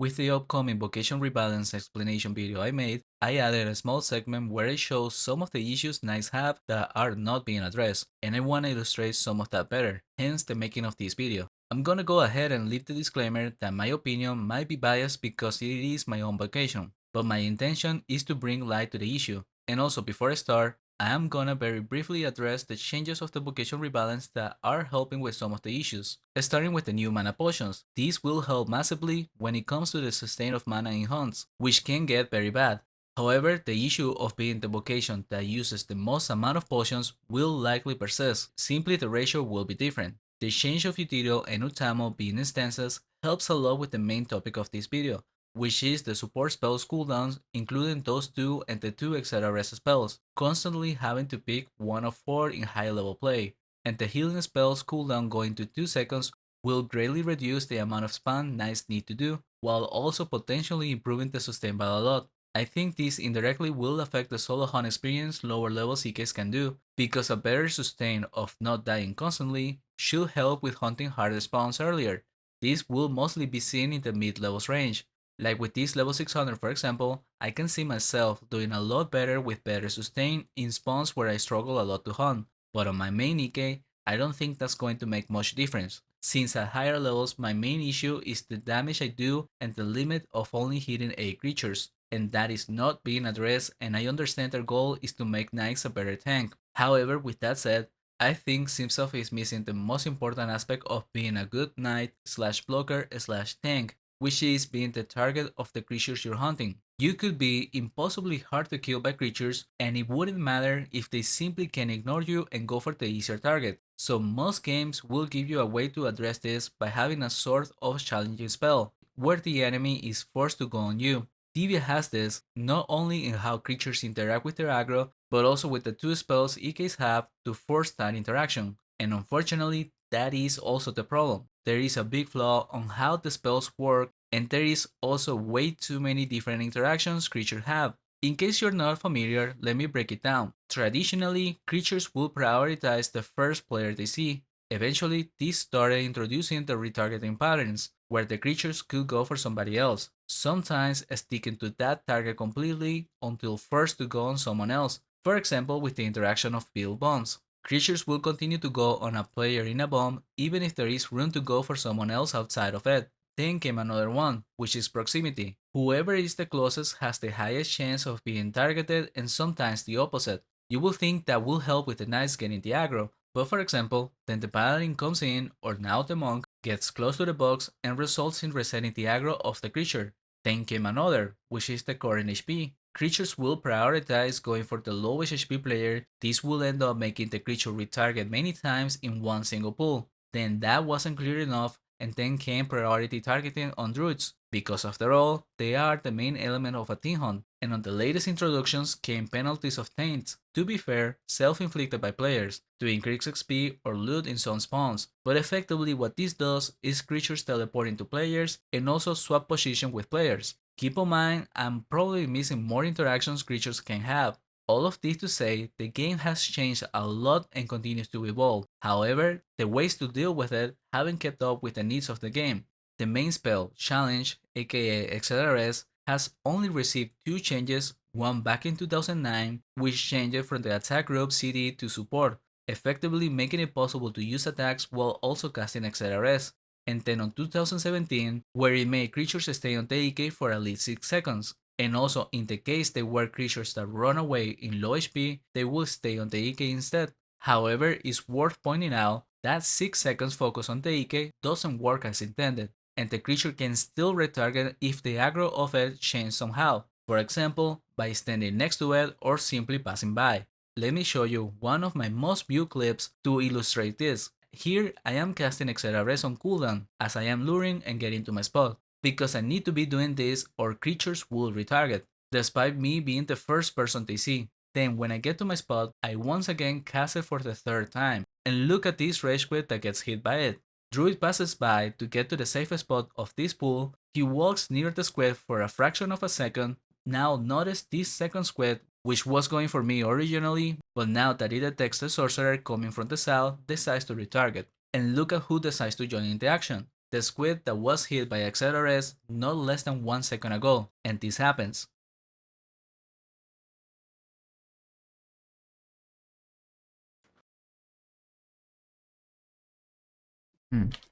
With the upcoming Vocation Rebalance explanation video I made, I added a small segment where I show some of the issues knights have that are not being addressed, and I want to illustrate some of that better, hence the making of this video. I'm gonna go ahead and leave the disclaimer that my opinion might be biased because it is my own vocation, but my intention is to bring light to the issue. And also before I start, I am gonna very briefly address the changes of the vocation rebalance that are helping with some of the issues. Starting with the new mana potions, these will help massively when it comes to the sustain of mana in hunts, which can get very bad. However, the issue of being the vocation that uses the most amount of potions will likely persist, simply the ratio will be different. The change of Utilio and Utamo being instances helps a lot with the main topic of this video, which is the support spells cooldowns, including those two and the two Exeta Res spells, constantly having to pick one of four in high level play, and the healing spells cooldown going to 2 seconds will greatly reduce the amount of spam knights need to do, while also potentially improving the sustain by a lot. I think this indirectly will affect the solo hunt experience lower level CKs can do, because a better sustain of not dying constantly should help with hunting harder spawns earlier. This will mostly be seen in the mid levels range. Like with this level 600 for example, I can see myself doing a lot better with better sustain in spawns where I struggle a lot to hunt, but on my main EK, I don't think that's going to make much difference, since at higher levels my main issue is the damage I do and the limit of only hitting 8 creatures, and that is not being addressed, and I understand their goal is to make knights a better tank. However, with that said, I think Simsov is missing the most important aspect of being a good knight slash blocker slash tank, which is being the target of the creatures you're hunting. You could be impossibly hard to kill by creatures, and it wouldn't matter if they simply can ignore you and go for the easier target. So most games will give you a way to address this by having a sort of challenging spell, where the enemy is forced to go on you. Tibia has this not only in how creatures interact with their aggro, but also with the two spells EKs have to force that interaction. And unfortunately, that is also the problem. There is a big flaw on how the spells work, and there is also way too many different interactions creatures have. In case you're not familiar, let me break it down. Traditionally, creatures will prioritize the first player they see. Eventually, this started introducing the retargeting patterns, where the creatures could go for somebody else, sometimes sticking to that target completely until forced to go on someone else, for example with the interaction of build bombs. Creatures will continue to go on a player in a bomb even if there is room to go for someone else outside of it. Then came another one, which is proximity. Whoever is the closest has the highest chance of being targeted, and sometimes the opposite. You will think that will help with the knights getting the aggro, but for example, then the paladin comes in, or now the monk, gets close to the box and results in resetting the aggro of the creature. Then came another, which is the current HP. Creatures will prioritize going for the lowest HP player. This will end up making the creature retarget many times in one single pull. Then that wasn't clear enough, and then came priority targeting on druids, because after all, they are the main element of a team hunt, and on the latest introductions came penalties of taints, to be fair, self-inflicted by players, to increase XP or loot in some spawns, but effectively what this does is creatures teleport into players and also swap position with players. Keep in mind, I'm probably missing more interactions creatures can have. All of this to say, the game has changed a lot and continues to evolve. However, the ways to deal with it haven't kept up with the needs of the game. The main spell, Challenge, aka Exeta Res, has only received two changes, one back in 2009, which changed from the attack group CD to support, effectively making it possible to use attacks while also casting Exeta Res, and then on 2017, where it made creatures stay on the EK for at least 6 seconds. And also, in the case they were creatures that run away in low HP, they will stay on the EK instead. However, it's worth pointing out that 6 seconds focus on the EK doesn't work as intended, and the creature can still retarget if the aggro of it changes somehow, for example, by standing next to it or simply passing by. Let me show you one of my most viewed clips to illustrate this. Here I am casting Exeta Res on cooldown as I am luring and getting to my spot, because I need to be doing this or creatures will retarget, despite me being the first person they see. Then when I get to my spot, I once again cast it for the third time, and look at this rage quit that gets hit by it. Druid passes by to get to the safest spot of this pool, he walks near the squid for a fraction of a second. Now notice this second squid, which was going for me originally, but now that it detects the sorcerer coming from the south, decides to retarget. And look at who decides to join in the action. the squid that was hit by Exeta Res not less than 1 second ago, and this happens.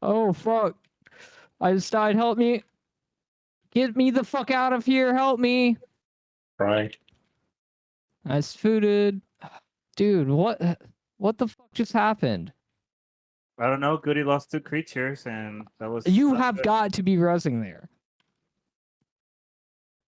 Oh fuck. I just died. Help me. Get me the fuck out of here. Help me. Right. I footed. Dude, what the fuck just happened? I don't know. Gudii lost 2 creatures, and that was. You not have good. got to be resing there.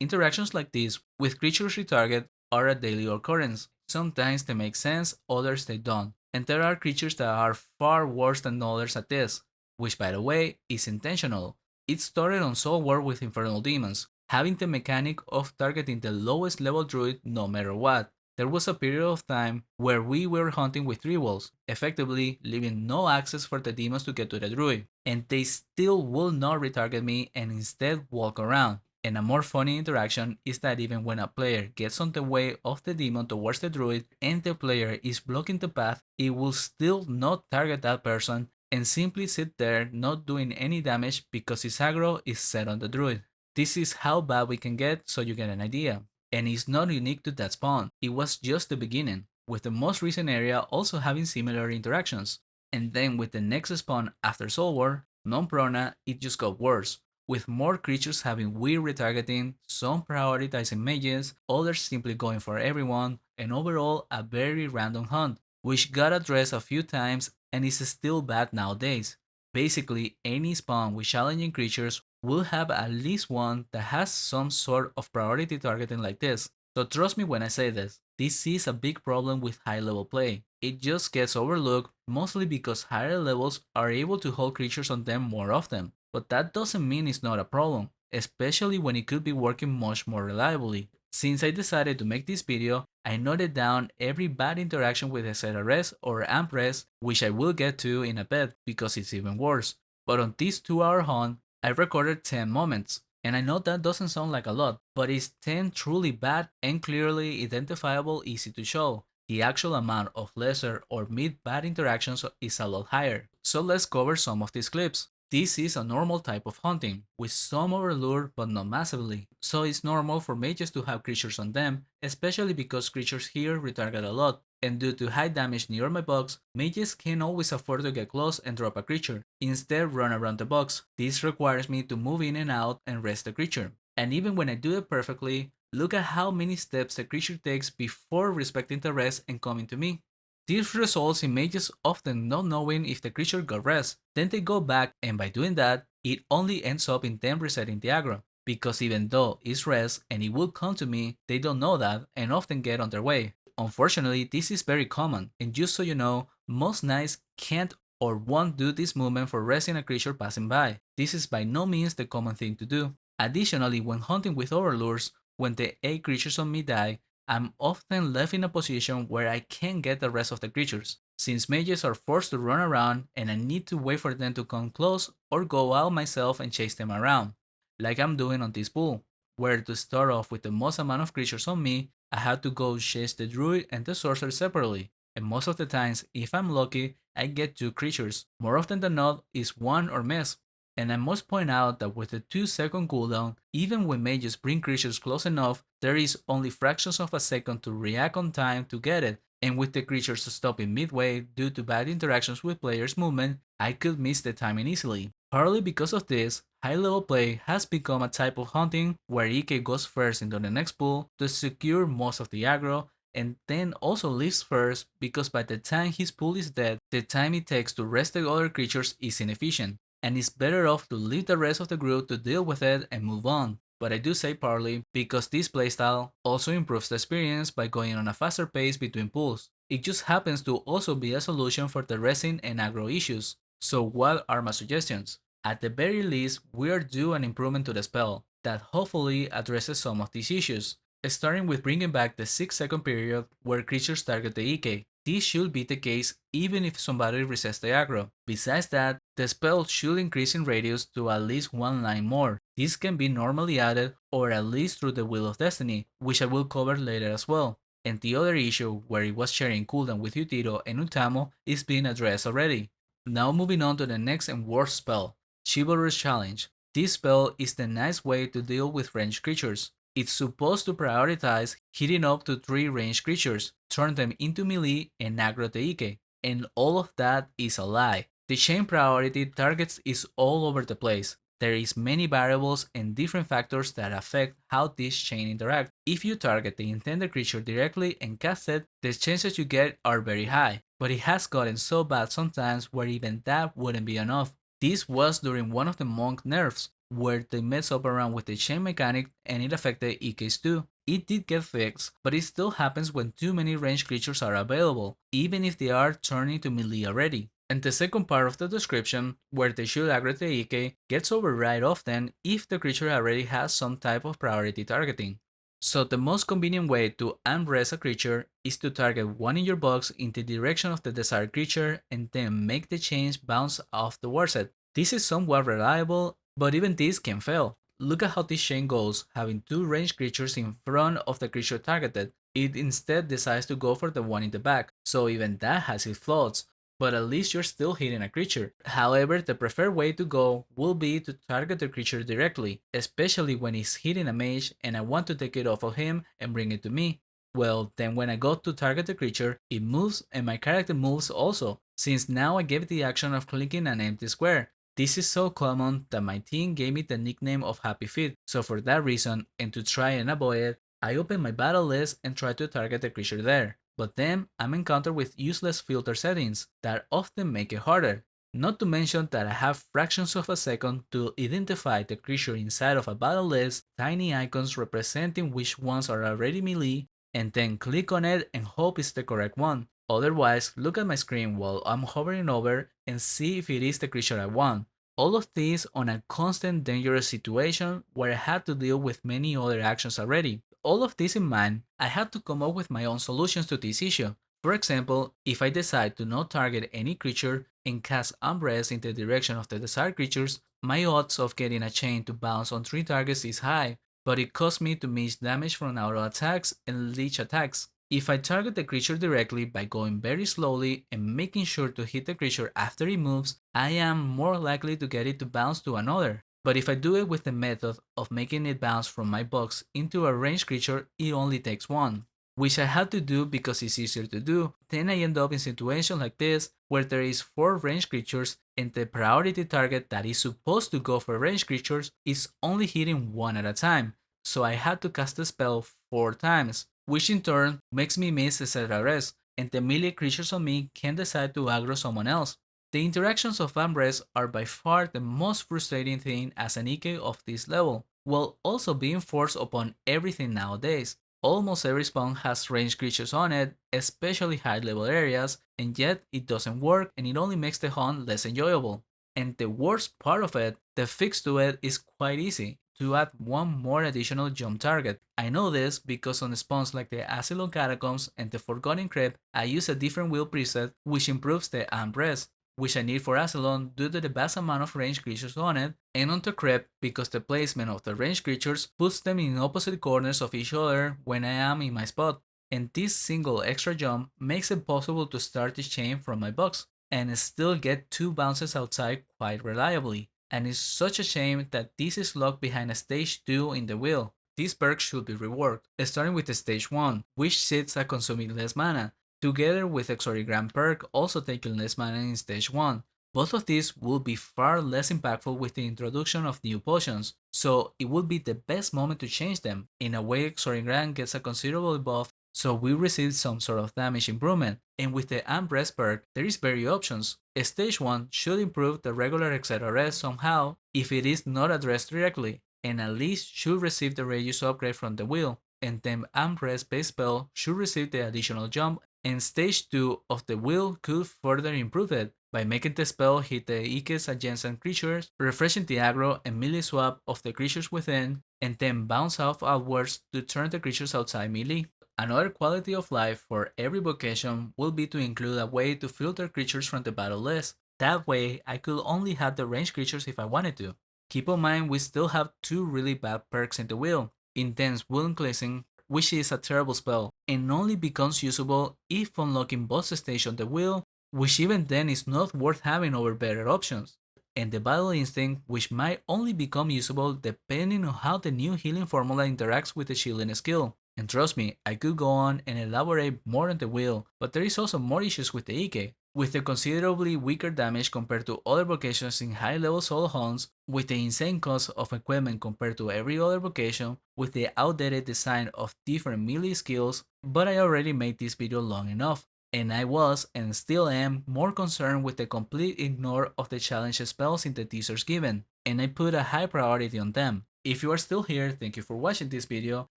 Interactions like this with creatures retarget are a daily occurrence. Sometimes they make sense, others they don't. And there are creatures that are far worse than others at this, which by the way is intentional. It started on Soul War with Infernal Demons, having the mechanic of targeting the lowest level druid no matter what. There was a period of time where we were hunting with 3 walls, effectively leaving no access for the demons to get to the druid, and they still will not retarget me and instead walk around. And a more funny interaction is that even when a player gets on the way of the demon towards the druid and the player is blocking the path, it will still not target that person and simply sit there not doing any damage because his aggro is set on the druid. This is how bad we can get, so you get an idea. And it's not unique to that spawn, it was just the beginning, with the most recent area also having similar interactions. And then with the next spawn after Soul War, Non-Prona, it just got worse, with more creatures having weird retargeting, some prioritizing mages, others simply going for everyone, and overall a very random hunt, which got addressed a few times and is still bad nowadays. Basically, any spawn with challenging creatures will have at least one that has some sort of priority targeting like this. So trust me when I say this is a big problem with high level play. It just gets overlooked mostly because higher levels are able to hold creatures on them more often. But that doesn't mean it's not a problem, especially when it could be working much more reliably. Since I decided to make this video, I noted down every bad interaction with Exeta Res or Amp Res, which I will get to in a bit because it's even worse. But on this 2-hour hunt, I recorded 10 moments. And I know that doesn't sound like a lot, but it's 10 truly bad and clearly identifiable, easy to show. The actual amount of lesser or mid bad interactions is a lot higher. So let's cover some of these clips. This is a normal type of hunting, with some overlure but not massively, so it's normal for mages to have creatures on them, especially because creatures here retarget a lot, and due to high damage near my box, mages can't always afford to get close and drop a creature, instead run around the box. This requires me to move in and out and rest the creature. And even when I do it perfectly, look at how many steps the creature takes before respecting the rest and coming to me. This results in mages often not knowing if the creature got rest, then they go back, and by doing that, it only ends up in them resetting the aggro, because even though it's rest and it will come to me, they don't know that and often get on their way. Unfortunately, this is very common, and just so you know, most knights can't or won't do this movement for resting a creature passing by. This is by no means the common thing to do. Additionally, when hunting with overlures, when the 8 creatures on me die, I'm often left in a position where I can't get the rest of the creatures, since mages are forced to run around and I need to wait for them to come close or go out myself and chase them around, like I'm doing on this pool, where to start off with the most amount of creatures on me, I had to go chase the druid and the sorcerer separately, and most of the times, if I'm lucky, I get 2 creatures, more often than not is 1 or miss. And I must point out that with the 2-second cooldown, even when mages bring creatures close enough, there is only fractions of a second to react on time to get it, and with the creatures stopping midway due to bad interactions with players' movement, I could miss the timing easily. Partly because of this, high level play has become a type of hunting where EK goes first into the next pool to secure most of the aggro, and then also leaves first because by the time his pool is dead, the time it takes to rest the other creatures is inefficient, and it's better off to leave the rest of the group to deal with it and move on. But I do say partly because this playstyle also improves the experience by going on a faster pace between pulls. It just happens to also be a solution for the resin and aggro issues. So what are my suggestions? At the very least, we are due an improvement to the spell that hopefully addresses some of these issues, starting with bringing back the 6-second period where creatures target the EK. This should be the case even if somebody resists the aggro. Besides that, the spell should increase in radius to at least 1 line more. This can be normally added or at least through the Wheel of Destiny, which I will cover later as well. And the other issue where it was sharing cooldown with Utiro and Utamo is being addressed already. Now moving on to the next and worst spell. Chivalrous Challenge. This spell is the nice way to deal with ranged creatures. It's supposed to prioritize hitting up to 3 ranged creatures, turn them into melee, and aggro the Ike. And all of that is a lie. The chain priority targets is all over the place. There is many variables and different factors that affect how this chain interact. If you target the intended creature directly and cast it, the chances you get are very high, but it has gotten so bad sometimes where even that wouldn't be enough. This was during one of the monk nerfs, where they messed up around with the chain mechanic and it affected EKs too. It did get fixed, but it still happens when too many ranged creatures are available, even if they are turned into melee already. And the second part of the description, where they should aggro the EK, gets override often if the creature already has some type of priority targeting. So the most convenient way to Amp Res a creature is to target one in your box in the direction of the desired creature and then make the chains bounce off towards it. This is somewhat reliable, but even this can fail. Look at how this chain goes, having 2 ranged creatures in front of the creature targeted. It instead decides to go for the one in the back, so even that has its flaws, but at least you're still hitting a creature. However, the preferred way to go will be to target the creature directly, especially when he's hitting a mage and I want to take it off of him and bring it to me. Well, then when I go to target the creature, it moves and my character moves also, since now I gave the action of clicking an empty square. This is so common that my team gave me the nickname of Happy Feet, so for that reason, and to try and avoid it, I open my battle list and try to target the creature there. But then I'm encountered with useless filter settings that often make it harder. Not to mention that I have fractions of a second to identify the creature inside of a battle list, tiny icons representing which ones are already melee, and then click on it and hope it's the correct one. Otherwise, look at my screen while I'm hovering over and see if it is the creature I want. All of this on a constant dangerous situation where I had to deal with many other actions already. All of this in mind, I had to come up with my own solutions to this issue. For example, if I decide to not target any creature and cast Amp Res in the direction of the desired creatures, my odds of getting a chain to bounce on 3 targets is high, but it costs me to miss damage from auto attacks and leech attacks. If I target the creature directly by going very slowly and making sure to hit the creature after it moves, I am more likely to get it to bounce to another. But if I do it with the method of making it bounce from my box into a ranged creature, it only takes 1. Which I had to do because it's easier to do. Then I end up in situations like this where there is 4 ranged creatures and the priority target that is supposed to go for ranged creatures is only hitting 1 at a time. So I had to cast the spell 4 times, which in turn makes me miss Exeta Res, and the melee creatures on me can decide to aggro someone else. The interactions of Amp Res are by far the most frustrating thing as an Ike of this level, while also being forced upon everything nowadays. Almost every spawn has ranged creatures on it, especially high level areas, and yet it doesn't work and it only makes the hunt less enjoyable. And the worst part of it, the fix to it is quite easy, to add one more additional jump target. I know this because on spawns like the Asylum Catacombs and the Forgotten Crypt, I use a different wheel preset which improves the Amp Res, which I need for Asylum due to the vast amount of ranged creatures on it, and onto Crypt because the placement of the ranged creatures puts them in opposite corners of each other when I am in my spot, and this single extra jump makes it possible to start the chain from my box, and still get 2 bounces outside quite reliably. And it's such a shame that this is locked behind a stage 2 in the wheel. This perk should be reworked, starting with the stage 1, which sits at consuming less mana, together with Exorgram perk also taking less mana in stage 1. Both of these will be far less impactful with the introduction of new potions, so it would be the best moment to change them. In a way, Exorgram gets a considerable buff, so we receive some sort of damage improvement, and with the Amp Res perk, there is very options. Stage 1 should improve the regular Exeta Res somehow if it is not addressed directly, and at least should receive the radius upgrade from the wheel, and then Amp Res base spell should receive the additional jump, and stage 2 of the wheel could further improve it by making the spell hit the Ike's adjacent creatures, refreshing the aggro and melee swap of the creatures within, and then bounce off outwards to turn the creatures outside melee. Another quality of life for every vocation will be to include a way to filter creatures from the battle list. That way, I could only have the ranged creatures if I wanted to. Keep in mind we still have 2 really bad perks in the wheel, Intense Wound Cleansing, which is a terrible spell, and only becomes usable if unlocking boss stage on the wheel, which even then is not worth having over better options. and the Battle Instinct, which might only become usable depending on how the new healing formula interacts with the shielding skill. And trust me, I could go on and elaborate more on the wheel, but there is also more issues with the Ike. With the considerably weaker damage compared to other vocations in high level solo hunts, with the insane cost of equipment compared to every other vocation, with the outdated design of different melee skills, but I already made this video long enough, and I was and still am more concerned with the complete ignore of the challenge spells in the teasers given, and I put a high priority on them. If you are still here, thank you for watching this video.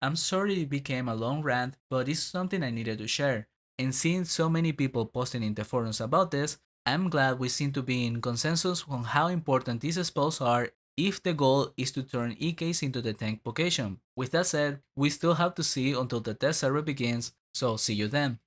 I'm sorry it became a long rant, but it's something I needed to share. And seeing so many people posting in the forums about this, I'm glad we seem to be in consensus on how important these spells are if the goal is to turn EKs into the tank vocation. With that said, we still have to see until the test server begins, so see you then.